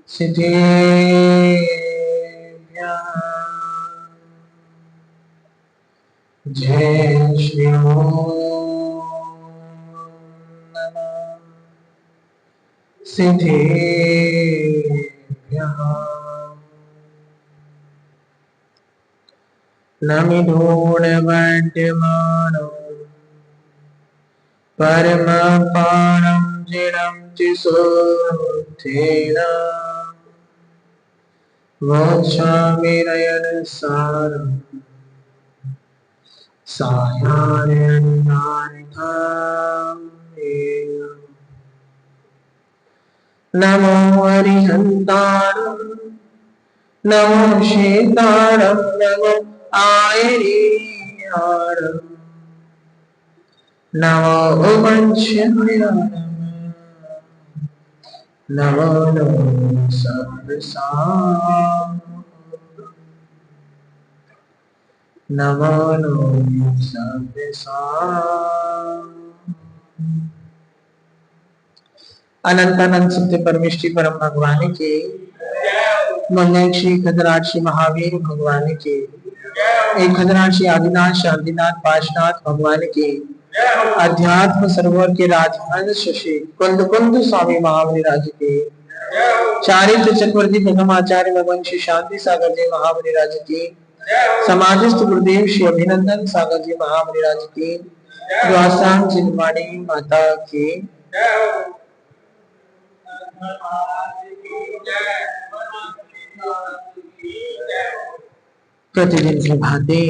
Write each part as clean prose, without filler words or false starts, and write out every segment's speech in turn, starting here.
सिद्धेभ्यः जय श्री सिद्धेभ्यः नमिदूढवड्यमानो परमपाणं जिनं चिसोत्थेन वोच्छामिरयनसारम् सायान्नानिथामेव नमो हरिहन्तारं नमो शेतारं नमो आयनीयारं नमो उमंशयारं नमो नमो सर्वसां नमो नमो सर्वसां। अनंतानंद सत्य परमेश्वरी परम भगवान के मंगल श्री खदराज श्री महावीर भगवान के एक खदराज श्री आदिनाथ शांतिनाथ पाशनाथ भगवान के अध्यात्म सरोवर के राजहंस श्री कुंद कुंद स्वामी महावीराज के चारित्र चक्रवर्ती भगमाचार्य भगवान श्री शांति सागर जी महावीराज की समाधिस्थ गुरुदेव श्री अभिनंदन सागर जी महावीराज की द्वासांग जिनवाणी माता की प्रतिदिन की भांति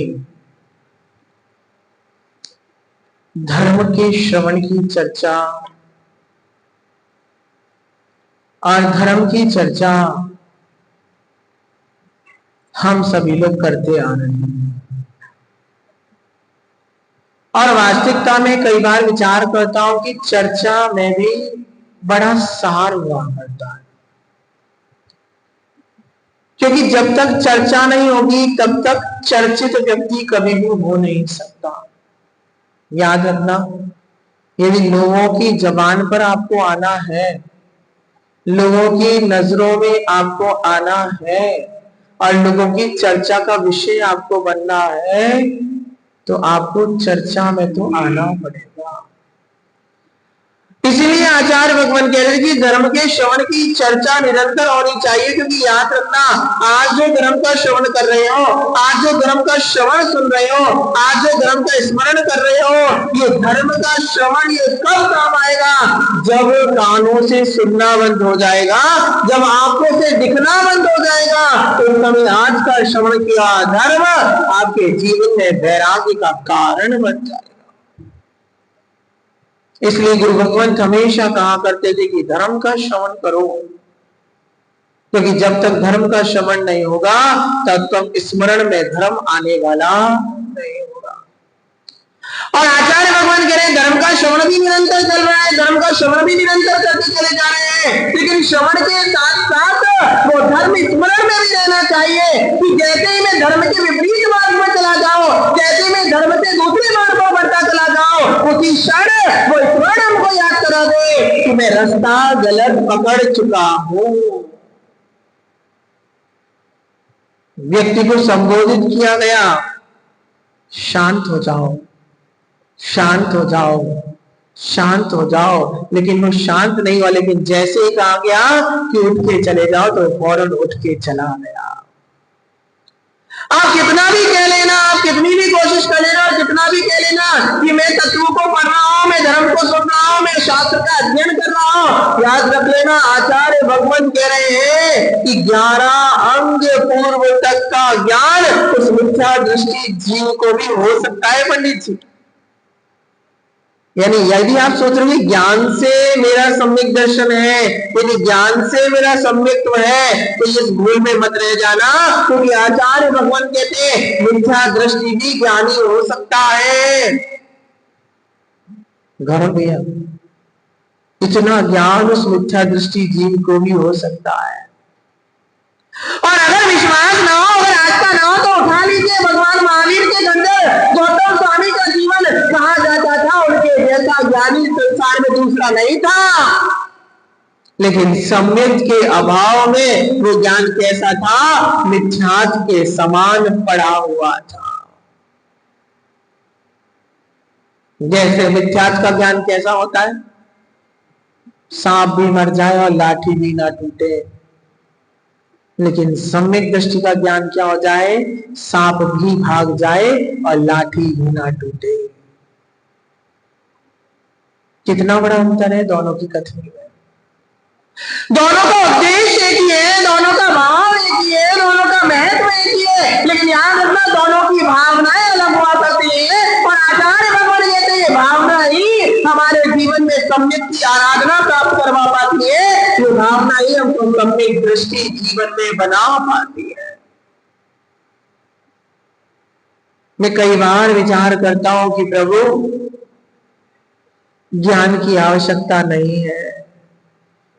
धर्म के श्रवण की चर्चा और धर्म की चर्चा हम सभी लोग करते आ रहे हैं और वास्तविकता में कई बार विचार करता हूं कि चर्चा में भी बड़ा सार हुआ करता है, क्योंकि जब तक चर्चा नहीं होगी तब तक चर्चित व्यक्ति कभी भी हो नहीं सकता। याद रखना, यदि लोगों की जबान पर आपको आना है, लोगों की नजरों में आपको आना है और लोगों की चर्चा का विषय आपको बनना है, तो आपको चर्चा में तो आना पड़ेगा। इसीलिए आचार्य भगवान कह रहे हैं कि धर्म के श्रवण की चर्चा निरंतर होनी चाहिए, क्योंकि याद रखना, आज जो धर्म का श्रवण कर रहे हो, आज जो धर्म का श्रवण सुन रहे हो, आज जो धर्म का स्मरण कर रहे हो, ये धर्म का श्रवण ये कब काम आएगा? जब कानों से सुनना बंद हो जाएगा, जब आंखों से दिखना बंद हो जाएगा, तो समय आज का श्रवण किया धर्म आपके जीवन में वैराग्य का कारण बन जाएगा। इसलिए गुरु भगवंत हमेशा कहा करते थे कि धर्म का श्रवण करो, क्योंकि जब तक धर्म का श्रवण नहीं होगा तब तक स्मरण में धर्म आने वाला नहीं होगा। और आचार्य भगवान कह रहे हैं धर्म का श्रवण भी निरंतर चल रहा है, धर्म का श्रवण भी निरंतर करते चले जा रहे हैं, लेकिन श्रवण के साथ साथ वो धर्म स्मरण में भी रहना चाहिए कि जैसे ही मैं धर्म के विपरीत मार्ग में चला जाऊं, जैसे मैं धर्म से दूसरे मार्ग पर बढ़ता चला जाऊं, उसी क्षण वो स्मरण हमको याद करा दे कि मैं रास्ता गलत पकड़ चुका हूं। व्यक्ति को संबोधित किया गया, शांत हो जाओ, शांत हो जाओ, शांत हो जाओ, लेकिन वो शांत नहीं हुआ। लेकिन जैसे ही कहा गया कि उठ के चले जाओ, तो फौरन उठ के चला गया। आप कितना भी कह लेना, आप कितनी भी कोशिश कर लेना, कितना भी कह लेना कि मैं तत्वों को पढ़ रहा हूं, मैं धर्म को सुन रहा हूं, मैं शास्त्र का अध्ययन कर रहा हूं, याद रख लेना आचार्य भगवान कह रहे हैं कि 11 अंग पूर्व तक का ज्ञान उस मिथ्या दृष्टि जीव को भी हो सकता है पंडित जी। यानी यदि आप सोच रहे हैं ज्ञान से मेरा सम्यक दर्शन है, यदि ज्ञान से मेरा सम्यक्त्व है, तो इस भूल में मत रह जाना, क्योंकि आचार्य भगवान कहते हैं मिथ्या दृष्टि भी ज्ञानी हो सकता है। गौरव भैया, इतना ज्ञान उस मिथ्या दृष्टि जीव को भी हो सकता है। और अगर विश्वास ना हो, अगर आस्था ना हो, तो उठा लीजिए भगवान महावीर के अंदर गौतम स्वामी का जीवन कहा जाता था, उनके जैसा ज्ञानी संसार में दूसरा नहीं था। लेकिन सम्यक के अभाव में वो ज्ञान कैसा था? मिथ्यात्व के समान पड़ा हुआ था। जैसे मिथ्यात्व का ज्ञान कैसा होता है? सांप भी मर जाए और लाठी भी ना टूटे। लेकिन सम्यक दृष्टि का ज्ञान क्या हो जाए? सांप भी भाग जाए और लाठी भी ना टूटे। कितना बड़ा अंतर है दोनों की कथनी में। दोनों का उद्देश्य एक ही है, दोनों का भाव एक ही है, दोनों का महत्व एक ही है, लेकिन याद रखना दोनों की भावनाएं अलग हुआ करती है। और आचार्य भगवान कहते हैं ये भावना ही हमारे जीवन में सम्यक की आराधना प्राप्त करवा पाती है, ये भावना ही हमको सम्यक दृष्टि जीवन में बना पाती है। मैं कई बार विचार करता हूं कि प्रभु ज्ञान की आवश्यकता नहीं है,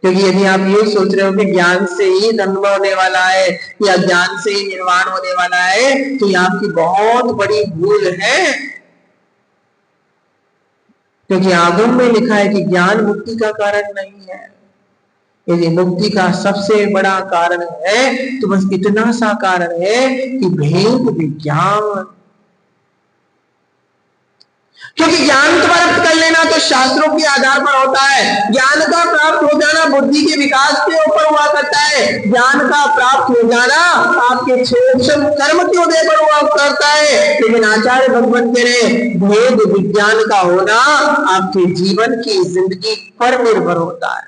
क्योंकि यदि आप ये सोच रहे हो कि ज्ञान से ही धर्म होने वाला है या ज्ञान से ही निर्वाण होने वाला है, तो ये आपकी बहुत बड़ी भूल है। क्योंकि आगम में लिखा है कि ज्ञान मुक्ति का कारण नहीं है। यदि मुक्ति का सबसे बड़ा कारण है तो बस इतना सा कारण है कि भेद विज्ञान। क्योंकि ज्ञान प्राप्त कर लेना तो शास्त्रों के आधार पर होता है। ज्ञान का प्राप्त हो जाना बुद्धि के विकास के ऊपर हुआ करता है। ज्ञान का प्राप्त हो जाना आपके सूक्ष्म कर्म के उदय पर हुआ करता है। लेकिन आचार्य भगवान कह रहे भेद विज्ञान का होना आपके जीवन की जिंदगी पर निर्भर होता है।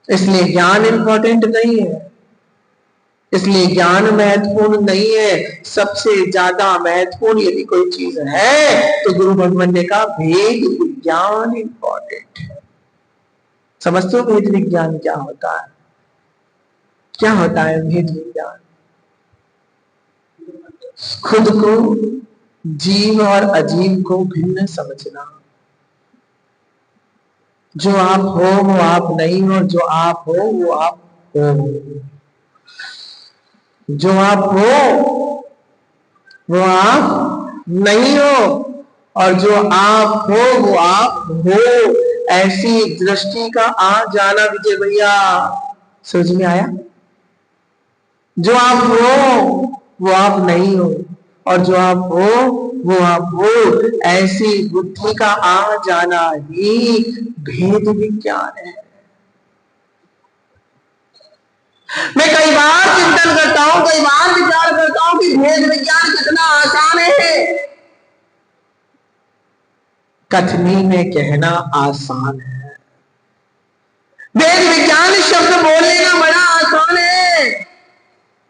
इसलिए ज्ञान इंपॉर्टेंट नहीं है, इसलिए ज्ञान महत्वपूर्ण नहीं है। सबसे ज्यादा महत्वपूर्ण यदि कोई चीज है तो गुरु भगवान ने कहा भेद विज्ञान इंपॉर्टेंट है। समझते हो भेद विज्ञान क्या होता है? क्या होता है भेद विज्ञान? खुद को जीव और अजीव को भिन्न समझना। जो आप हो वो आप नहीं हो, जो आप हो वो आप हो। जो आप हो वो आप नहीं हो, और जो आप हो वो आप हो। ऐसी दृष्टि का आ जाना विजय भैया, समझ में आया? जो आप हो वो आप नहीं हो, और जो आप हो वो आप हो। ऐसी बुद्धि का आ जाना ही भेद विज्ञान है। मैं कई बार चिंतन करता हूं, कई बार विचार करता हूं कि भेद विज्ञान कितना आसान है। कथनी में कहना आसान है, भेद विज्ञान शब्द बोलने का बड़ा आसान है,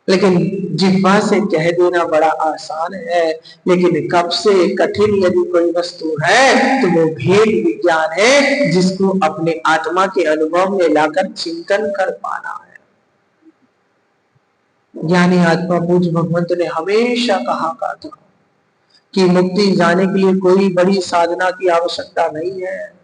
लेकिन जिह्वा से कह देना बड़ा आसान है। लेकिन कब से कठिन यदि कोई वस्तु है तो वो भेद विज्ञान है, जिसको अपने आत्मा के अनुभव में लाकर चिंतन कर पाना है। ज्ञानी आत्मा पूज्य भगवंत ने हमेशा कहा था कि मुक्ति जाने के लिए कोई बड़ी साधना की आवश्यकता नहीं है।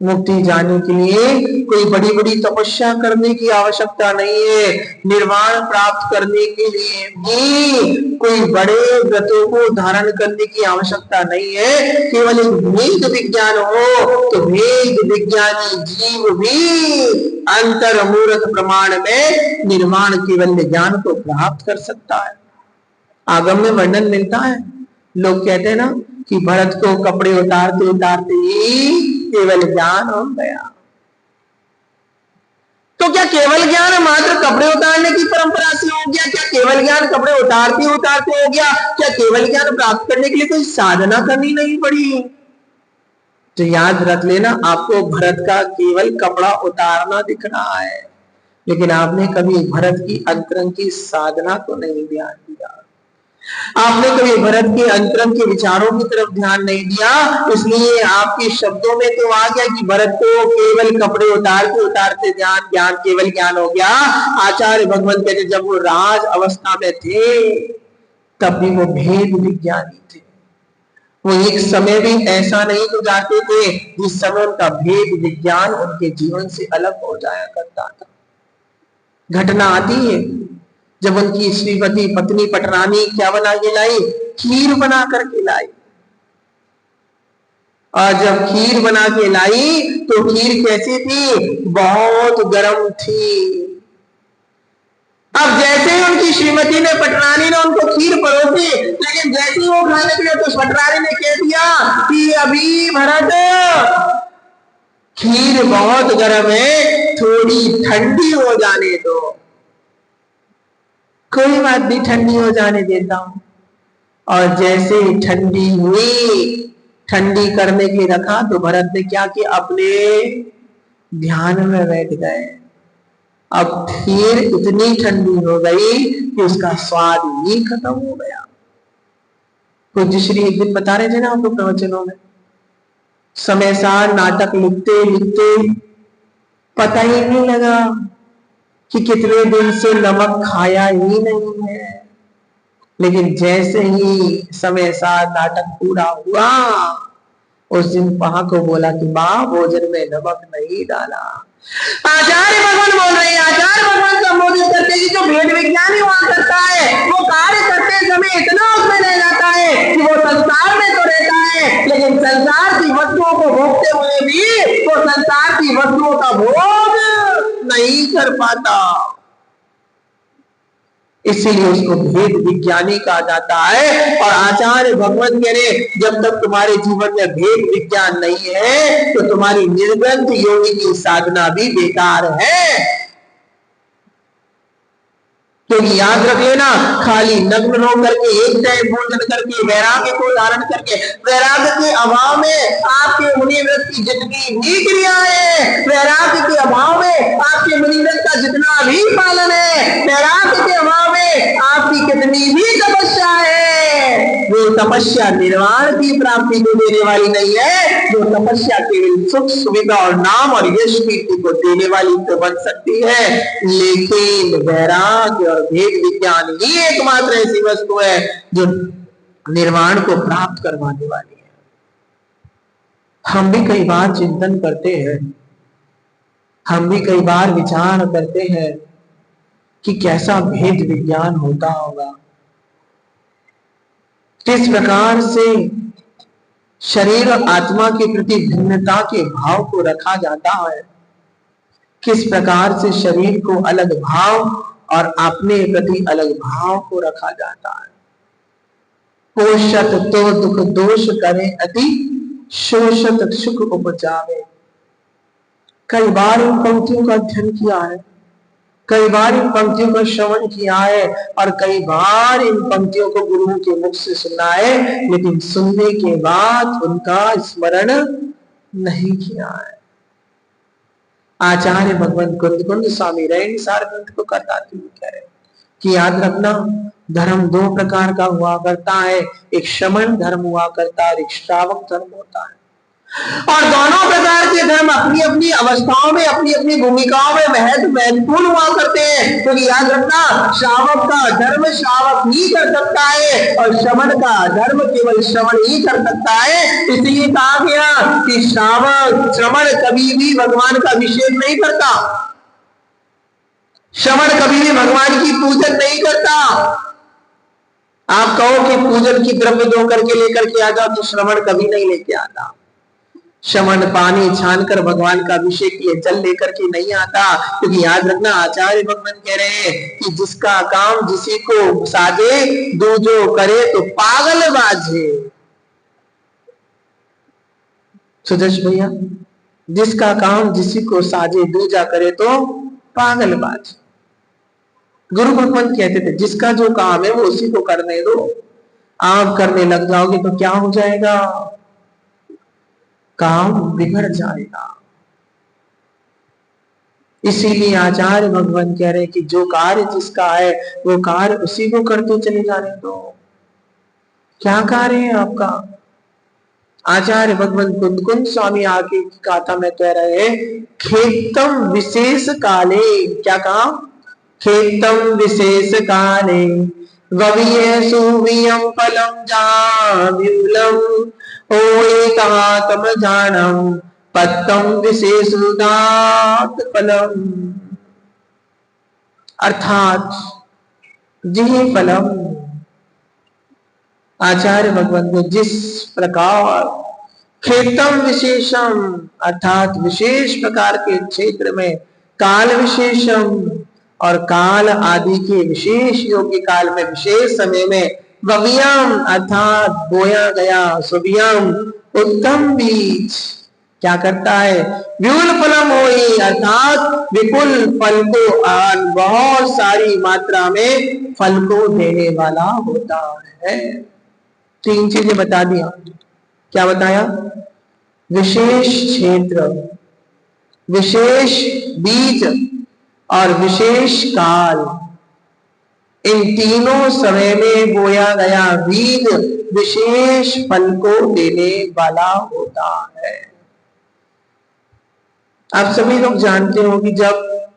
मुक्ति जाने के लिए कोई बड़ी बड़ी तपस्या करने की आवश्यकता नहीं है। निर्वाण प्राप्त करने के लिए भी कोई बड़े व्रतों को धारण करने की आवश्यकता नहीं है। केवल एक भेद विज्ञान हो तो भेद विज्ञानी जीव भी अंतर मूर्त प्रमाण में निर्वाण केवल ज्ञान को प्राप्त कर सकता है। आगम में वर्णन मिलता है, लोग कहते हैं ना कि भरत को कपड़े उतारते उतारते ही केवल ज्ञान हो गया। तो क्या केवल ज्ञान मात्र कपड़े उतारने की परंपरा से हो गया? क्या केवल ज्ञान कपड़े उतारते उतारते हो गया? क्या केवल ज्ञान प्राप्त करने के लिए कोई साधना करनी नहीं पड़ी? तो याद रख लेना, आपको भरत का केवल कपड़ा उतारना दिख रहा है, लेकिन आपने कभी भरत की अंतरंग की साधना को नहीं ध्यान दिया। आपने कभी भरत के अंतरंग के विचारों की तरफ ध्यान नहीं दिया, इसलिए आपके शब्दों में तो आ गया कि भरत को केवल कपड़े उतारते उतारते ज्ञान केवल ज्ञान हो गया। आचार्य भगवान कहते जब वो राज अवस्था में थे तब भी वो भेद विज्ञानी थे। वो एक समय भी ऐसा नहीं गुजारते थे जिस समय उनका भेद विज्ञान उनके जीवन से अलग हो जाया करता था। घटना आती है जब उनकी श्रीमती पत्नी पटरानी क्या बना के लाई? खीर बना करके लाई। और जब खीर बना के लाई तो खीर कैसी थी? बहुत गर्म थी। अब जैसे ही उनकी श्रीमती ने, पटरानी ने उनको खीर परोसी, लेकिन जैसे ही वो खाने के लिए तो पटरानी ने कह दिया कि अभी भरत, खीर बहुत गर्म है, थोड़ी ठंडी हो जाने दो। कोई बात नहीं, ठंडी हो जाने देता हूं। और जैसे ही ठंडी हुई, ठंडी करने के रखा तो भरत ने क्या किया? अपने ध्यान में बैठ गए। अब खीर इतनी ठंडी हो गई कि उसका स्वाद ही खत्म हो गया। पूज्य श्री एक दिन बता रहे थे ना आपको प्रवचनों में, समय सार नाटक लिखते लिखते पता ही नहीं लगा कि कितने दिन से नमक खाया ही नहीं है। लेकिन जैसे ही समय सार नाटक पूरा हुआ, उस दिन वहां को बोला कि मां, भोजन में नमक नहीं डाला। आचार्य भगवान बोल रहे हैं, आचार्य भगवान संबोधित करते कि जो भेद विज्ञानी हुआ करता है, वो कार्य करते समय इतना उसमें रह जाता है कि वो संसार में तो रहता है, लेकिन संसार की वस्तुओं को भोगते हुए भी वो संसार की वस्तुओं का भोग नहीं कर पाता। इसीलिए उसको भेद विज्ञानी कहा जाता है। और आचार्य भगवान कह रहे, जब तक तुम्हारे जीवन में भेद विज्ञान नहीं है तो तुम्हारी निर्ग्रंथ योगी की साधना भी बेकार है। क्योंकि याद रख लेना, खाली नग्न रो करके, एक टाइम भोजन करके, वैराग्य को धारण करके, वैराग्य के अभाव में आपके मुनिव्रत की जितनी भी क्रियाएं हैं, वैराग्य के अभाव में आपके मुनिव्रत का जितना भी पालन है, वैराग्य के अभाव में आपकी कितनी भी तपस्या है, वो तपस्या निर्वाण की प्राप्ति को देने वाली नहीं है। जो तपस्या केवल सुख सुविधा और नाम और यश कीर्ति को देने वाली तो बन सकती है, लेकिन वैराग्य और भेद विज्ञान ही एकमात्र ऐसी वस्तु है जो निर्वाण को प्राप्त करवाने वाली है। हम भी कई बार चिंतन करते हैं, हम भी कई बार विचार करते हैं कि कैसा भेद विज्ञान होता होगा, किस प्रकार से शरीर और आत्मा के प्रति भिन्नता के भाव को रखा जाता है, किस प्रकार से शरीर को अलग भाव और अपने प्रति अलग भाव को रखा जाता है। पोषत तो दुख दोष करे अति, शोषत सुख उपजावे। कई बार इन पंक्तियों का अध्ययन किया है, कई बार इन पंक्तियों का श्रवण किया है, और कई बार इन पंक्तियों को गुरुओं के मुख से सुना है, लेकिन सुनने के बाद उनका स्मरण नहीं किया है। आचार्य भगवान कुंद स्वामी रैन सार ग्रंथ को करताते हुए कह रहे कि याद रखना, धर्म दो प्रकार का हुआ करता है, एक श्रमण धर्म हुआ करता है और एक श्रावक धर्म होता है। और दोनों प्रकार के धर्म अपनी अपनी अवस्थाओं में, अपनी अपनी भूमिकाओं में महत्वपूर्ण हुआ करते हैं। क्योंकि तो याद रखना, श्रावक का धर्म श्रावक ही कर सकता है और श्रवण का धर्म केवल श्रवण ही कर सकता है। इसलिए कहा गया कि श्रावक श्रवण कभी भी भगवान का अभिषेक नहीं करता, श्रवण कभी भी भगवान की पूजन नहीं करता। आप कहो कि पूजन की द्रव्य दो करके लेकर के आ जाओ, तो श्रवण कभी नहीं लेके आता। श्रवण पानी छानकर भगवान का अभिषेक किए जल लेकर के नहीं आता। क्योंकि याद रखना, आचार्य भगवान कह रहे हैं कि जिसका काम जिसी को साजे, दूजो करे तो पागल बाजे। सुदेश भैया, जिसका काम जिसी को साजे, दूजा करे तो पागल बाजे। गुरु भगवान कहते थे जिसका जो काम है वो उसी को करने दो, आप करने लग जाओगे तो क्या हो जाएगा? काम बिगड़ जाएगा। इसीलिए आचार्य भगवान कह रहे हैं कि जो कार्य जिसका है वो कार्य उसी को करते चले जाने दो। क्या कार्य है आपका? आचार्य भगवान कुंद स्वामी आगे की गाथा में कह रहे हैं, खेतम विशेष काले। क्या कहा? खेतम विशेष काले ववियेषु वियं फलं जाम्यूलम् ओएकातम जानम पत्तम विशेषुदात फलम। अर्थात जिह फलम, आचार्य भगवान को जिस प्रकार क्षेत्रम विशेषम अर्थात विशेष प्रकार के क्षेत्र में, काल विशेषम और काल आदि के विशेष योग्य काल में, विशेष समय में, वव्यम अर्थात बोया गया, सुव्यम उत्तम बीज क्या करता है, विपुल फलम होई अर्थात विपुल फल को, बहुत सारी मात्रा में फल को देने वाला होता है। तीन चीजें बता दिया। क्या बताया? विशेष क्षेत्र, विशेष बीज और विशेष काल। इन तीनों समय में बोया गया बीज विशेष फल को देने वाला होता है। आप सभी लोग जानते हो कि जब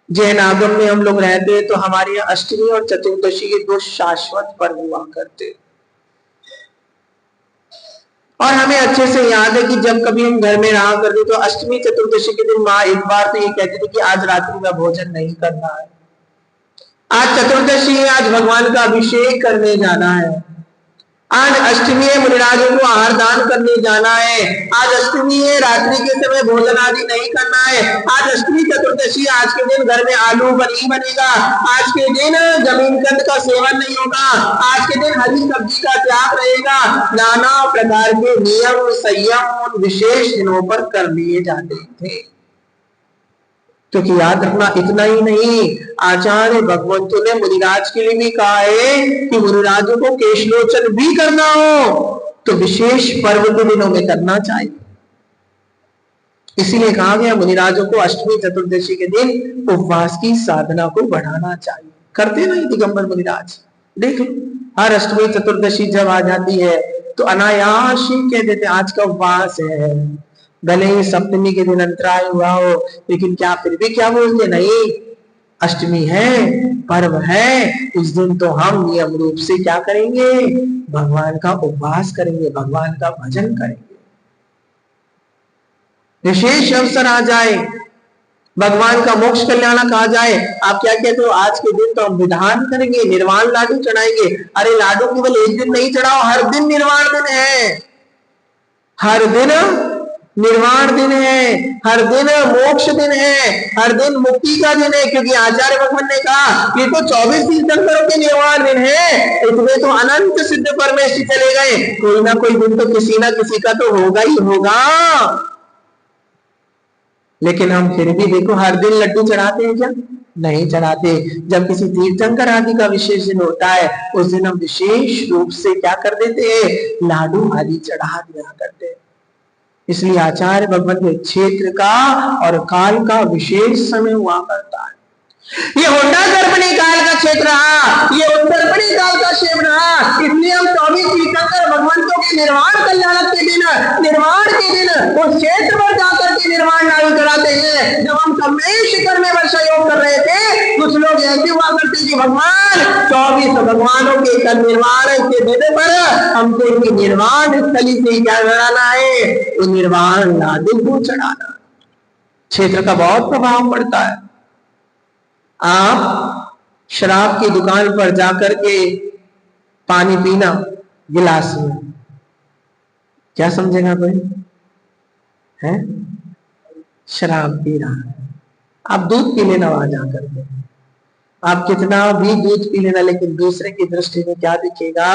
जैन आगम में हम लोग रहते हैं तो हमारे यहाँ अष्टमी और चतुर्दशी के दो शाश्वत पर्व हुआ करते, और हमें अच्छे से याद है कि जब कभी हम घर में रहा करते तो अष्टमी चतुर्दशी के दिन माँ एक बार तो ये कहती थी कि आज रात्रि में भोजन नहीं करना है, आज चतुर्दशी है, आज भगवान का अभिषेक करने जाना है, आज अष्टमी है, मुनिराजों को आहार दान करने जाना है, आज अष्टमी है, रात्रि के समय भोजन आदि नहीं करना है, आज अष्टमी चतुर्दशी, आज के दिन घर में आलू नहीं बनेगा, आज के दिन जमीन कंद का सेवन नहीं होगा, आज के दिन हरी सब्जी का त्याग रहेगा। नाना प्रकार के नियम संयम उन विशेष दिनों पर कर लिए जाते थे। क्योंकि याद रखना, इतना ही नहीं, आचार्य भगवंतों ने मुनिराज के लिए भी कहा है कि मुनिराजों को केशलोचन भी करना हो तो विशेष पर्व के दिनों में करना चाहिए। इसीलिए कहा गया मुनिराजों को अष्टमी चतुर्दशी के दिन उपवास की साधना को बढ़ाना चाहिए। करते नहीं दिगंबर मुनिराज? देख लो, हर अष्टमी चतुर्दशी जब आ जाती है तो अनायास ही कह देते आज का उपवास है, भले ही सप्तमी के दिन अंतराय हुआ हो, लेकिन क्या फिर भी क्या बोलते, नहीं अष्टमी है, पर्व है, उस दिन तो हम नियम रूप से क्या करेंगे, भगवान का उपवास करेंगे, भगवान का भजन करेंगे। विशेष अवसर आ जाए, भगवान का मोक्ष कल्याण कहा जाए, आप क्या कहते हो, आज के दिन तो हम विधान करेंगे, निर्वाण लाडू चढ़ाएंगे। अरे लाडू केवल एक दिन नहीं चढ़ाओ, हर दिन निर्वाण दिन है, हर दिन निर्वाण दिन है, हर दिन मोक्ष दिन है, हर दिन मुक्ति का दिन है। क्योंकि आचार्य भगवान ने कहा ये तो 24 तीर्थंकरों के निर्वाण दिन है, इसमें तो अनंत सिद्ध परमेश्वर चले गए, कोई ना कोई दिन तो किसी ना किसी का तो होगा ही होगा। लेकिन हम फिर भी देखो हर दिन लड्डू चढ़ाते हैं क्या? नहीं चढ़ाते। जब किसी तीर्थंकर आदि का विशेष दिन होता है उस दिन हम विशेष रूप से क्या कर देते हैं, लाडू आदि चढ़ा दिया करते हैं। इसलिए आचार्य भगवान के क्षेत्र का और काल का विशेष समय हुआ करता है। ये होंडा दर्पणी काल का क्षेत्र रहा, ये उत्तरपणी काल का क्षेत्र रहा। इसलिए हम 24 तीर्थंकर भगवंतों के निर्वाण कल्याण के दिन, निर्वाण के दिन उस क्षेत्र पर जाकर के निर्वाण नाम कराते हैं। जब हम कमेश में वर्षा योग कर रहे थे, कुछ लोग ऐसे हुआ करते कि भगवान 24 भगवानों के निर्वाण के दिन पर हमको इनकी निर्वाण स्थली से क्या कराना है, तो निर्वाण लाडू को चढ़ाना। क्षेत्र का बहुत प्रभाव पड़ता है। आप शराब की दुकान पर जाकर के पानी पीना गिलास में, क्या समझेगा कोई? है शराब पी रहा है, आप दूध पी लेना वहां जाकर के, आप कितना भी दूध पी लेना, लेकिन दूसरे की दृष्टि में क्या दिखेगा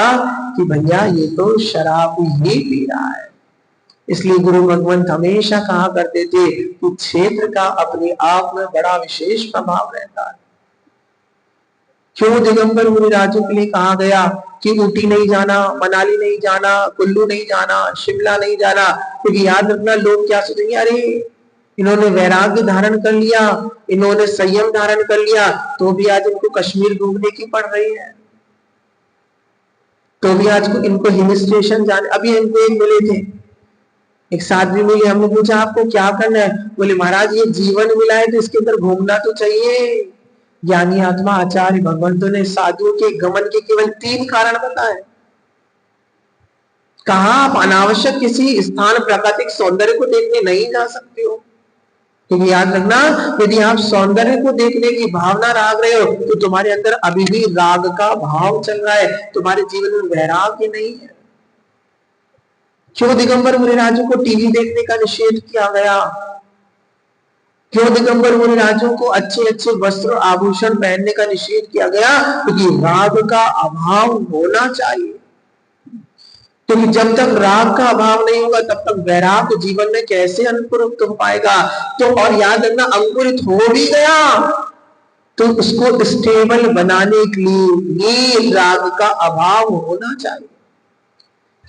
कि भैया ये तो शराब ही पी रहा है। इसलिए गुरु भगवंत हमेशा कहा करते थे कि क्षेत्र का अपने आप में बड़ा विशेष प्रभाव रहता है। क्यों दिगंबर मुनिराजों के लिए कहा गया कि ऊटी नहीं जाना, मनाली नहीं जाना, कुल्लू नहीं जाना, शिमला नहीं जाना? क्योंकि याद रखना, लोग क्या सोचेंगे, अरे इन्होंने वैराग्य धारण कर लिया, इन्होंने संयम धारण कर लिया, तो भी आज इनको कश्मीर घूमने की पड़ रही है, तो भी आज को इनको हिल स्टेशन जाने। अभी इनको एक मिले थे, एक साध्वी मिली, हमने पूछा आपको क्या करना है? बोले महाराज ये जीवन मिला है तो इसके अंदर घूमना तो चाहिए। ज्ञानी आत्मा आचार्य भगवंतों ने साधुओं के गमन के केवल 3 कारण बताए। कहा आप अनावश्यक किसी स्थान प्राकृतिक सौंदर्य को देखने नहीं जा सकते हो, क्योंकि याद रखना यदि आप सौंदर्य को देखने की भावना राग रहे हो तो तुम्हारे अंदर अभी भी राग का भाव चल रहा है, तुम्हारे जीवन में वैराग्य नहीं है। क्यों दिगंबर मुनिराजों को टीवी देखने का निषेध किया गया? क्यों दिगंबर मुनिराजों को अच्छे अच्छे वस्त्र आभूषण पहनने का निषेध किया गया? क्योंकि राग का अभाव होना चाहिए। क्योंकि जब तक राग का अभाव नहीं होगा तब तक वैराग जीवन में कैसे अंकुरित हो पाएगा? तो और याद रखना, अंकुरित हो भी गया तो उसको स्टेबल बनाने के लिए राग का अभाव होना चाहिए।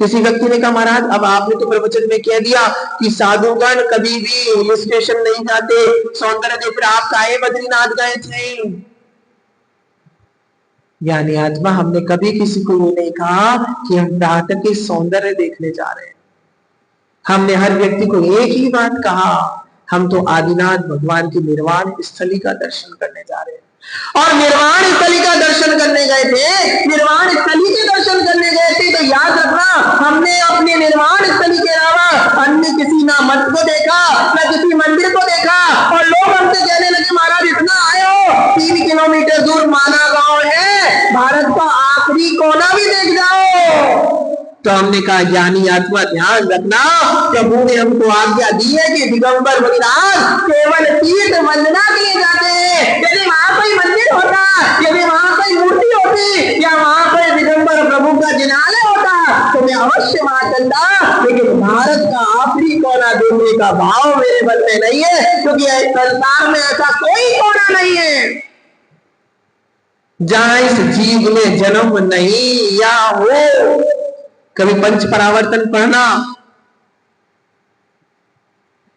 किसी व्यक्ति ने कहा, महाराज अब आपने तो प्रवचन में कह दिया कि साधुगण कभी भी हिल स्टेशन नहीं जाते सौंदर्य देख, फिर आप काहे बद्रीनाथ गए थे? ज्ञानी आत्मा, हमने कभी किसी को ये नहीं कहा कि हम प्रातः के सौंदर्य देखने जा रहे हैं। हमने हर व्यक्ति को एक ही बात कहा, हम तो आदिनाथ भगवान की निर्वाण स्थली का दर्शन करने जा रहे हैं। और निर्वाण स्थली का दर्शन करने गए थे, निर्वाण स्थली के दर्शन करने गए थे, तो याद रखना हमने अपने निर्वाण स्थली के अलावा अन्य किसी ना मठ को देखा ना किसी मंदिर को देखा। और लोग हमसे कहने लगे, महाराज इतना आए हो, 3 किलोमीटर दूर माना गांव है, भारत का आखिरी कोना भी देख जाओ। तो हमने कहा, ज्ञानी आत्मा ध्यान रखना, प्रभु ने हमको आज्ञा दी है कि दिगंबर मुनिराज केवल तीर्थ वंदना के लिए जाते हैं। यदि वहां कोई मंदिर होता, यदि वहां कोई मूर्ति होती या वहां कोई दिगंबर प्रभु का जिनालय होता तो मैं अवश्य वहां चलता, लेकिन भारत का आखिरी कोना देखने का भाव मेरे मन में नहीं है, क्योंकि संसार में ऐसा कोई कोना नहीं है जहां इस जीव में जन्म नहीं या हो। कभी पंच परावर्तन पढ़ना,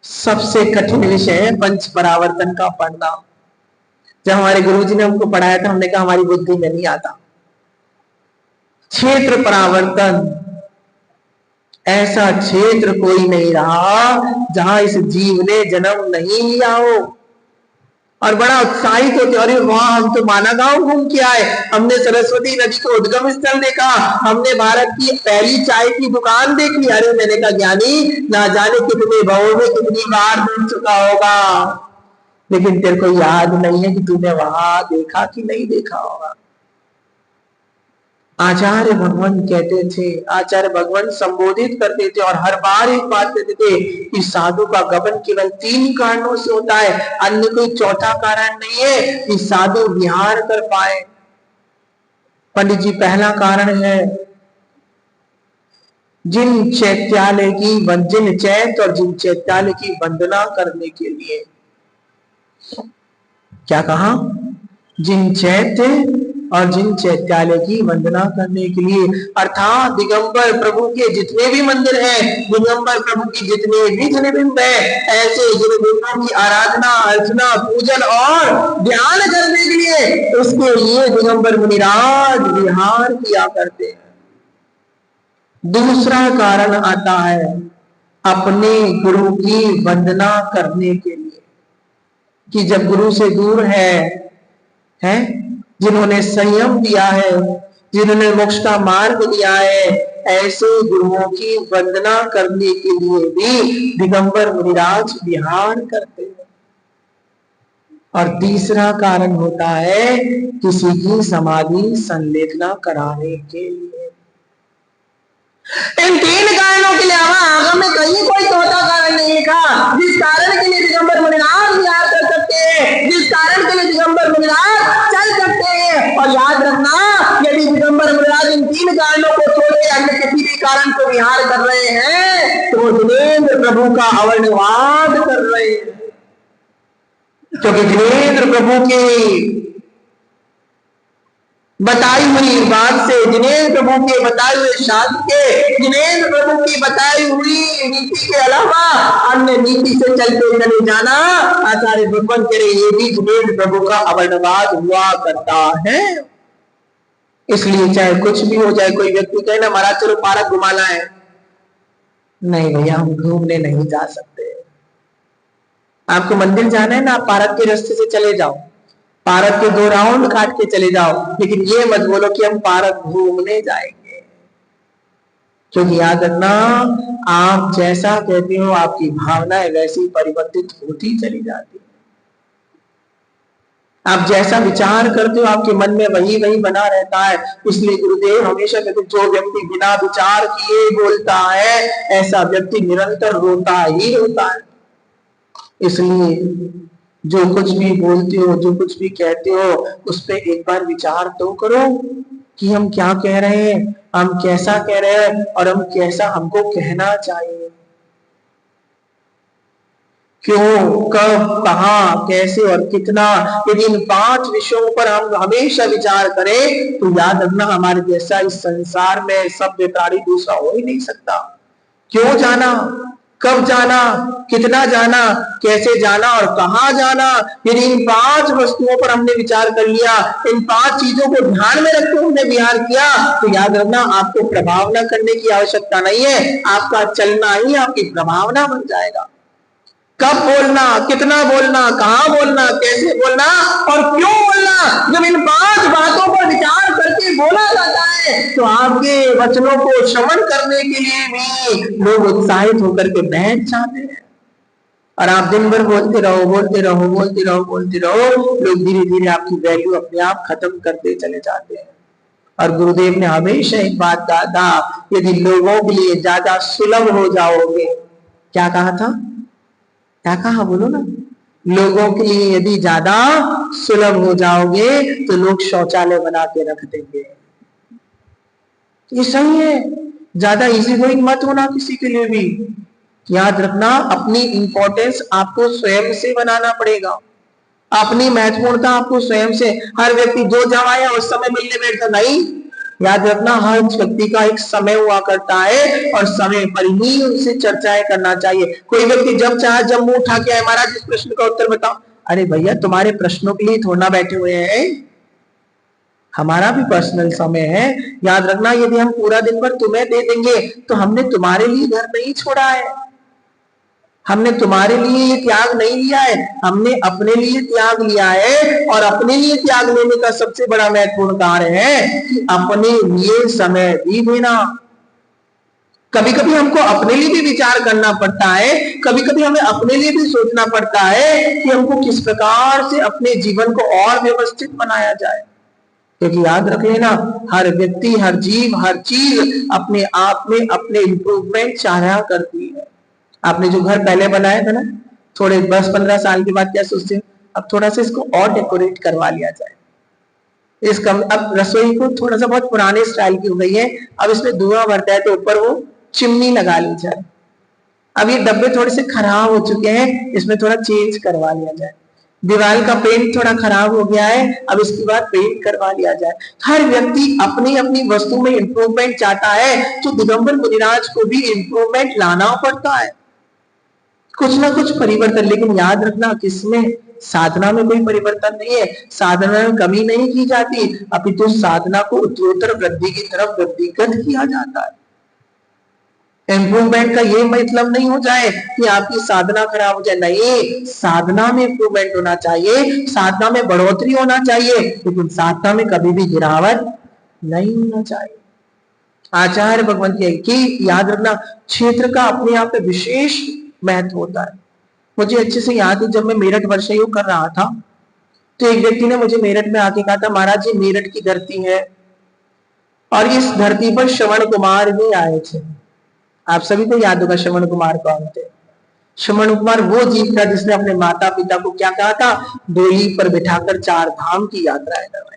सबसे कठिन विषय है पंच परावर्तन का पढ़ना। जब हमारे गुरुजी ने हमको पढ़ाया था, हमने कहा हमारी बुद्धि में नहीं आता। क्षेत्र परावर्तन, ऐसा क्षेत्र कोई नहीं रहा जहां इस जीव ने जन्म नहीं लिया हो। और बड़ा उत्साहित होते, अरे वहां हम तो माना गांव घूम के आए, हमने सरस्वती नदी को उद्गम स्थल देखा, हमने भारत की पहली चाय की दुकान देखी। अरे मैंने कहा, ज्ञानी ना जाने कितने भावों में कितनी बार देख चुका होगा, लेकिन तेरे को याद नहीं है कि तूने वहां देखा कि नहीं देखा होगा। आचार्य भगवान कहते थे, आचार्य भगवान संबोधित करते थे और हर बार एक बात कहते थे कि साधु का गमन केवल 3 कारणों से होता है, अन्य कोई चौथा कारण नहीं है कि साधु विहार कर पाए। पंडित जी, पहला कारण है जिन चैत्यालय की वंदना करने के लिए। क्या कहा? जिन चैत्य और जिन चैत्यालय की वंदना करने के लिए, अर्थात दिगंबर प्रभु के जितने भी मंदिर हैं, दिगंबर प्रभु की जितने भी जिनबिंब है, ऐसे जिनबिंबों की आराधना, अर्चना, पूजन और ध्यान करने के लिए उसके लिए दिगंबर मुनिराज विहार किया करते हैं। दूसरा कारण आता है अपने गुरु की वंदना करने के लिए, कि जब गुरु से दूर है जिन्होंने संयम दिया है, जिन्होंने मोक्ष का मार्ग दिया है, ऐसे गुरुओं की वंदना करने के लिए भी दिगंबर मुनिराज विहार करते हैं। और तीसरा कारण होता है किसी की समाधि संलेखना कराने के लिए। इन 3 कारणों के अलावा आगम में कहीं कोई चौथा कारण नहीं लिखा, जिस कारण के लिए दिगंबर मुनिराज विहार कर सकते हैं, जिस कारण के लिए दिगंबर मुनिराज चल सकते हैं। और याद रखना, यदि दिगंबर मुनिराज इन 3 कारणों को छोड़ के अन्य किसी भी कारण को विहार कर रहे हैं तो जिनेंद्र प्रभु का अवर्णवाद कर रहे हैं। क्योंकि जिनेंद्र प्रभु की बताई हुई बात से, जिनेंद्र प्रभु के बताए हुए शास्त्र के, जिनेंद्र प्रभु की बताई हुई नीति के अलावा अन्य नीति से चलते चले जाना, आचार्य भगवान कह रहे, ये भी जिनेंद्र प्रभु का अवर्णवाद हुआ करता है। इसलिए चाहे कुछ भी हो जाए, कोई व्यक्ति कहे ना, महाराज चलो पार्क घुमाना है, नहीं भैया हम घूमने नहीं जा सकते। आपको मंदिर जाना है ना, आप पार्क के रास्ते से चले जाओ, पार्क के 2 राउंड काट के चले जाओ, लेकिन ये मत बोलो कि हम पार्क घूमने जाएंगे। क्योंकि याद रखना, आप जैसा कहते हो आपकी भावनाएं वैसी परिवर्तित होती चली जाती है। आप जैसा विचार करते हो आपके मन में वही वही बना रहता है। इसलिए गुरुदेव हमेशा कहते जो व्यक्ति बिना विचार किए बोलता है ऐसा व्यक्ति निरंतर रोता ही होता है। इसलिए जो कुछ भी बोलते हो, जो कुछ भी कहते हो, उस पर एक बार विचार तो करो कि हम क्या कह रहे हैं, हम कैसा कह रहे हैं और हम कैसा हमको कहना चाहिए। क्यों, कब, कहां, कैसे और कितना, यदि इन 5 विषयों पर हम हमेशा विचार करें तो याद रखना हमारे जैसा इस संसार में सभ्य प्राणी दूसरा हो ही नहीं सकता। क्यों जाना, कब जाना, कितना जाना, कैसे जाना और कहां जाना, यदि इन 5 वस्तुओं पर हमने विचार कर लिया, इन 5 चीजों को ध्यान में रखते हमने विहार किया तो याद रखना आपको प्रभावना करने की आवश्यकता नहीं है, आपका चलना ही आपकी प्रभावना बन जाएगा। कब बोलना, कितना बोलना, कहां बोलना, कैसे बोलना और क्यों बोलना, जब इन 5 बातों पर विचार करके बोला जाता है तो आपके वचनों को श्रवण करने के लिए भी लोग उत्साहित होकर के बैठ जाते हैं और आप दिन भर बोलते रहो, बोलते रहो, बोलते रहो, बोलते रहो, लोग धीरे धीरे आपकी वैल्यू अपने आप खत्म करते चले जाते हैं। और गुरुदेव ने हमेशा एक बात कहा था, यदि लोगों के लिए ज्यादा सुलभ हो जाओगे, क्या कहा था, क्या कहा बोलो ना, लोगों के लिए यदि ज्यादा सुलभ हो जाओगे तो लोग शौचालय बना के रख देंगे। ये सही है, ज्यादा इजी गोइंग मत होना किसी के लिए भी। याद रखना अपनी इंपॉर्टेंस आपको स्वयं से बनाना पड़ेगा, अपनी महत्वपूर्णता आपको स्वयं से। हर व्यक्ति जो जब आया उस समय मिलने बैठता नहीं, याद रखना हर व्यक्ति का एक समय हुआ करता है और समय पर ही उनसे चर्चाएं करना चाहिए। कोई व्यक्ति जब चाहे जब मुंह उठा के आए, महाराज इस प्रश्न का उत्तर बताओ, अरे भैया तुम्हारे प्रश्नों के लिए थोड़ा बैठे हुए हैं, हमारा भी पर्सनल समय है। याद रखना यदि हम पूरा दिन भर तुम्हें दे देंगे तो हमने तुम्हारे लिए घर नहीं छोड़ा है, हमने तुम्हारे लिए ये त्याग नहीं लिया है, हमने अपने लिए त्याग लिया है। और अपने लिए त्याग लेने का सबसे बड़ा महत्वपूर्ण कार्य है कि अपने लिए समय भी देना। कभी कभी हमको अपने लिए भी विचार करना पड़ता है, कभी कभी हमें अपने लिए भी सोचना पड़ता है कि हमको किस प्रकार से अपने जीवन को और व्यवस्थित बनाया जाए। क्योंकि याद रख लेना हर व्यक्ति, हर जीव, हर चीज अपने आप में अपने इंप्रूवमेंट चाहा करती है। आपने जो घर पहले बनाया था ना, थोड़े 10-15 साल के बाद क्या सोचते हो, अब थोड़ा सा इसको और डेकोरेट करवा लिया जाए, अब रसोई को थोड़ा सा बहुत पुराने स्टाइल की हो गई है, अब इसमें धुआं भरता है तो ऊपर वो चिमनी लगा ली जाए, अब ये डब्बे थोड़े से खराब हो चुके हैं, इसमें थोड़ा चेंज करवा लिया जाए, दीवार का पेंट थोड़ा खराब हो गया है, अब इसके बाद पेंट करवा लिया जाए। हर व्यक्ति अपनी अपनी वस्तु में इंप्रूवमेंट चाहता है, तो दिगंबर मुनिराज को भी इंप्रूवमेंट लाना पड़ता है, कुछ ना कुछ परिवर्तन। लेकिन याद रखना किसमें, साधना में कोई परिवर्तन नहीं है, साधना में कमी नहीं की जाती, अपितु साधना को उत्तरोत्तर वृद्धि की तरफ वृद्धिगत किया जाता है। इम्प्रूवमेंट का ये मतलब नहीं हो जाए कि आपकी साधना खराब हो जाए, नहीं, साधना में इम्प्रूवमेंट होना चाहिए, साधना में बढ़ोतरी होना चाहिए, लेकिन साधना में कभी भी गिरावट नहीं होना चाहिए। आचार्य भगवंत की याद रखना क्षेत्र का अपने आप में विशेष महत्व होता है। मुझे अच्छे से याद है जब मैं मेरठ वर्ष योग कर रहा था तो एक व्यक्ति ने मुझे मेरठ में आके कहा था, महाराज जी मेरठ की धरती है और इस धरती पर श्रवण कुमार भी आए थे। आप सभी को याद होगा श्रवण कुमार कौन थे। श्रवण कुमार वो जीव था जिसने अपने माता पिता को क्या कहा था, डोली पर बिठाकर 4 धाम की यात्राएं करवाई थी।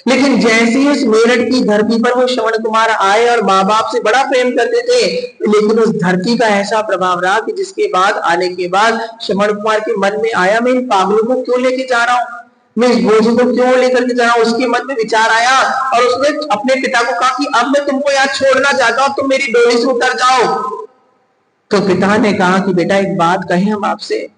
लेकिन जैसे ही उस मेरठ की धरती पर वो श्रवण कुमार आए और माँ बाप से बड़ा प्रेम करते थे, लेकिन उस धरती का ऐसा प्रभाव रहा कि जिसके बाद आने के बाद श्रवण कुमार के मन में आया, मैं इन पागलों को क्यों लेके जा रहा हूँ, मैं इस बोझ को क्यों लेकर के जा रहा हूँ। उसके मन में विचार आया और उसने अपने पिता को कहा कि अब मैं तुमको यहाँ छोड़ना चाहता हूँ, तुम मेरी डोली से उतर जाओ। तो पिता ने कहा कि बेटा एक बात कहें हम आपसे,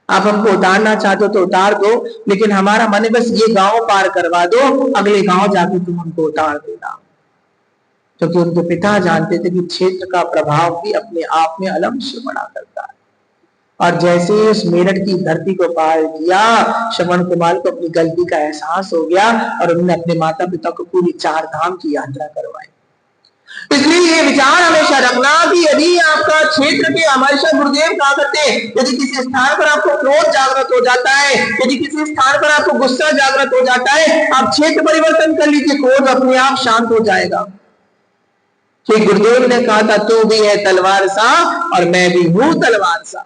आप हमको उतारना चाहते हो तो उतार दो, लेकिन हमारा मन है बस ये गांव पार करवा दो, अगले गांव जाके तुम हमको उतार देना। क्योंकि उनके पिता जानते थे कि क्षेत्र का प्रभाव भी अपने आप में अलग बड़ा करता है। और जैसे ही उस मेरठ की धरती को पार किया, श्रवण कुमार को अपनी गलती का एहसास हो गया और उन्होंने अपने माता पिता को पूरी 4 धाम की यात्रा करवाई। इसलिए ये विचार हमेशा रखना कि यदि आपका क्षेत्र के, हमेशा गुरुदेव कहा करते हैं, यदि किसी स्थान पर आपको क्रोध जागृत हो जाता है, यदि किसी स्थान पर आपको गुस्सा जागृत हो जाता है, आप क्षेत्र परिवर्तन कर लीजिए, क्रोध अपने आप शांत हो जाएगा। कि गुरुदेव ने कहा था तू भी है तलवार सा और मैं भी हूं तलवार सा।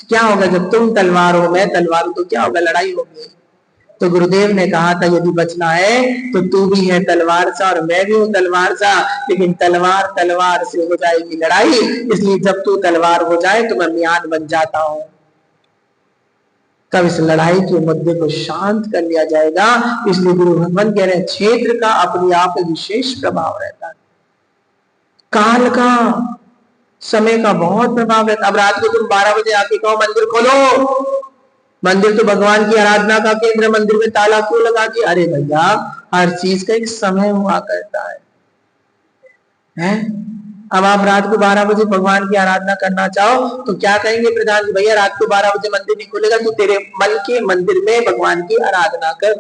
क्या होगा जब तुम तलवार हो मैं तलवार हूं, तो क्या होगा? लड़ाई होगी। तो गुरुदेव ने कहा था यदि बचना है तो तू भी है तलवार सा और मैं भी हूं तलवार सा, लेकिन तलवार तलवार से हो जाएगी लड़ाई, इसलिए जब तू तलवार हो जाए तो मैं म्यान बन जाता हूं, तब इस लड़ाई के मुद्दे को शांत कर लिया जाएगा। इसलिए गुरु भगवान कह रहे हैं क्षेत्र का अपने आप में विशेष प्रभाव रहता है, काल का, समय का बहुत प्रभाव रहता है। अब रात को तुम 12 बजे आके कहो मंदिर खोलो, मंदिर तो भगवान की आराधना का केंद्र, मंदिर में ताला क्यों लगा दिया? अरे भैया हर चीज का एक समय हुआ करता है? अब आप रात को 12 बजे भगवान की आराधना करना चाहो तो क्या कहेंगे प्रधान जी? भैया रात को 12 बजे मंदिर नहीं खुलेगा, तू तेरे मन के मंदिर में भगवान की आराधना कर।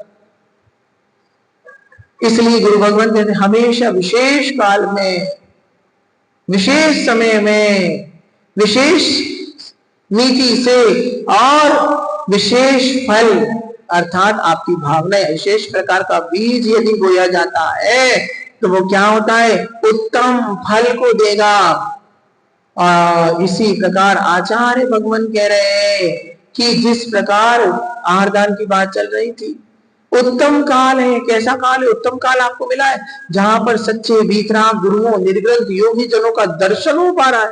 इसलिए गुरु भगवान कहते हमेशा विशेष काल में, विशेष समय में, विशेष नीति से और विशेष फल, अर्थात आपकी भावना विशेष प्रकार का बीज यदि बोया जाता है तो वो क्या होता है? उत्तम फल को देगा। और इसी प्रकार आचार्य भगवान कह रहे हैं कि जिस प्रकार आहारदान की बात चल रही थी, उत्तम काल है। कैसा काल है? उत्तम काल आपको मिला है जहां पर सच्चे वीतराग गुरुओं, निर्ग्रंथ योगी जनों का दर्शन हो पा रहा है।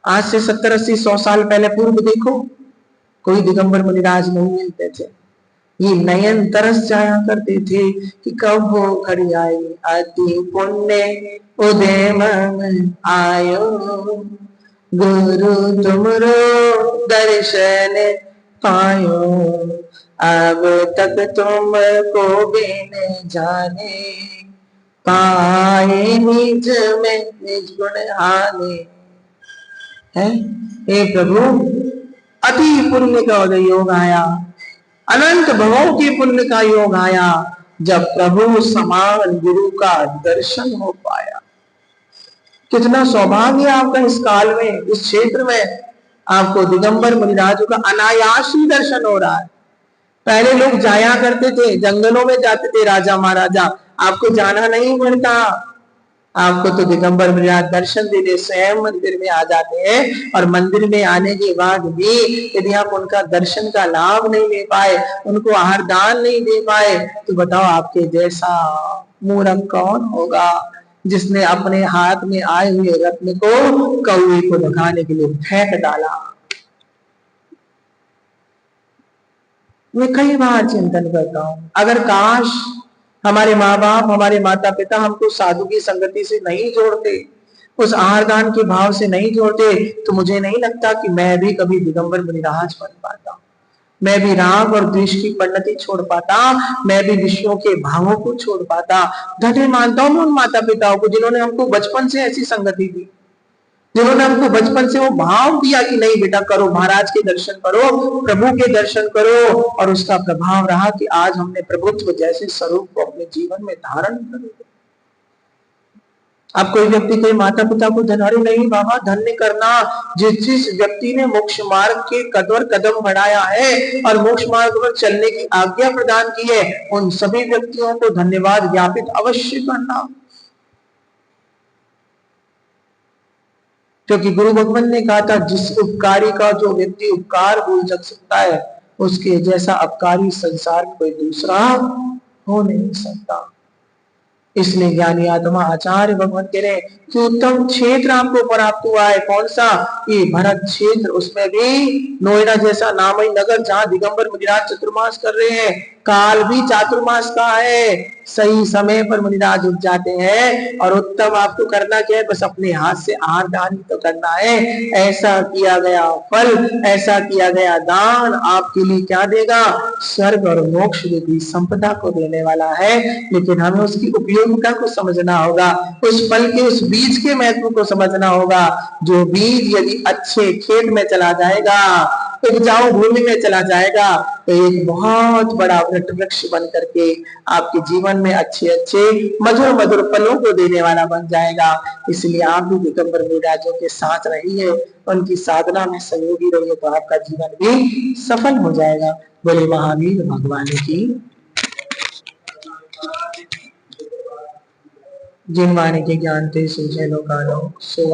आज से 70, 80, 100 साल पहले पूर्व देखो, कोई दिगंबर मुनिराज नहीं मिलते थे। ये नयन तरस जाया करते थे कि कब वो घड़ी आई, अति पुण्य उदय मन आयो, गुरु तुमरो दर्शन पायो, अब तक तुम को बिन जाने, पाए निज में निज गुण आने। है हे प्रभु, अति पुण्य का उदय योग आया, अनंत भवों के पुण्य का योग आया जब प्रभु समान गुरु का दर्शन हो पाया। कितना सौभाग्य आपका इस काल में, इस क्षेत्र में आपको दिगंबर मुनिराजों का अनायास ही दर्शन हो रहा है। पहले लोग जाया करते थे, जंगलों में जाते थे राजा महाराजा, आपको जाना नहीं पड़ता। आपको तो दिगंबर मुनिराज दर्शन देने स्वयं मंदिर में आ जाते हैं, और मंदिर में आने के बाद भी यदि आप उनका दर्शन का लाभ नहीं ले पाए, उनको आहार दान नहीं दे पाए, तो बताओ आपके जैसा मूर्ख कौन होगा जिसने अपने हाथ में आए हुए रत्न को कौवे को दिखाने के लिए फेंक डाला। मैं कई बार चिंतन करता हूं, अगर काश हमारे माँ बाप, हमारे माता पिता हमको साधु की संगति से नहीं जोड़ते, उस आहारदान के भाव से नहीं जोड़ते, तो मुझे नहीं लगता कि मैं भी कभी दिगंबर मुनिराज बन पाता, मैं भी राग और द्वेष की परिणति छोड़ पाता, मैं भी विषयों के भावों को छोड़ पाता। धन्य मानता हूं उन माता पिताओं को जिन्होंने हमको बचपन से ऐसी संगति दी, जिन्होंने हमको बचपन से वो भाव दिया कि नहीं बेटा करो, महाराज के दर्शन करो, प्रभु के दर्शन करो, और उसका प्रभाव रहा कि आज हमने प्रभुत्व जैसे स्वरूप को अपने जीवन में धारण कर। अब कोई व्यक्ति कोई माता पिता को धन्य नहीं बाबा, धन्य करना जिस व्यक्ति ने मोक्ष मार्ग के कदम बढ़ाया है और मोक्ष मार्ग पर चलने की आज्ञा प्रदान की है, उन सभी व्यक्तियों को धन्यवाद ज्ञापित अवश्य करना। क्योंकि गुरु भगवान ने कहा था जिस उपकारी का जो व्यक्ति उपकार भूल सकता है, उसके जैसा अपकारी संसार कोई दूसरा हो नहीं सकता। इसलिए ज्ञानी आत्मा आचार्य भगवान कह रहे कि उत्तम क्षेत्र आपको प्राप्त हुआ है। कौन सा? ये भरत क्षेत्र, उसमें भी नोएडा जैसा नामई नगर जहां दिगंबर मुनिराज चतुर्मास कर रहे हैं, काल भी चातुर्मास का है, सही समय पर मुनिराज उठ जाते हैं। और उत्तम आपको करना क्या है? बस अपने हाथ से आहार दान तो करना है। ऐसा किया गया फल, ऐसा किया गया दान आपके लिए क्या देगा? स्वर्ग और मोक्ष रूपी संपदा को देने वाला है। लेकिन हमें उसकी उपयोगिता को समझना होगा, उस फल के, उस बीज के महत्व को समझना होगा। जो बीज यदि अच्छे खेत में चला जाएगा, उपजाऊ भूमि में चला जाएगा तो एक बहुत बड़ा वट वृक्ष बन करके आपके जीवन में अच्छे अच्छे मधुर मधुर फलों को देने वाला बन जाएगा। इसलिए आप भी दिगंबर मुनिराजों के साथ रहिए, उनकी साधना में सहयोगी रहिए, तो आपका जीवन भी सफल हो जाएगा। बोले महावीर भगवान की। जिन वाणी के ज्ञान थे सूझे लो कानो, सो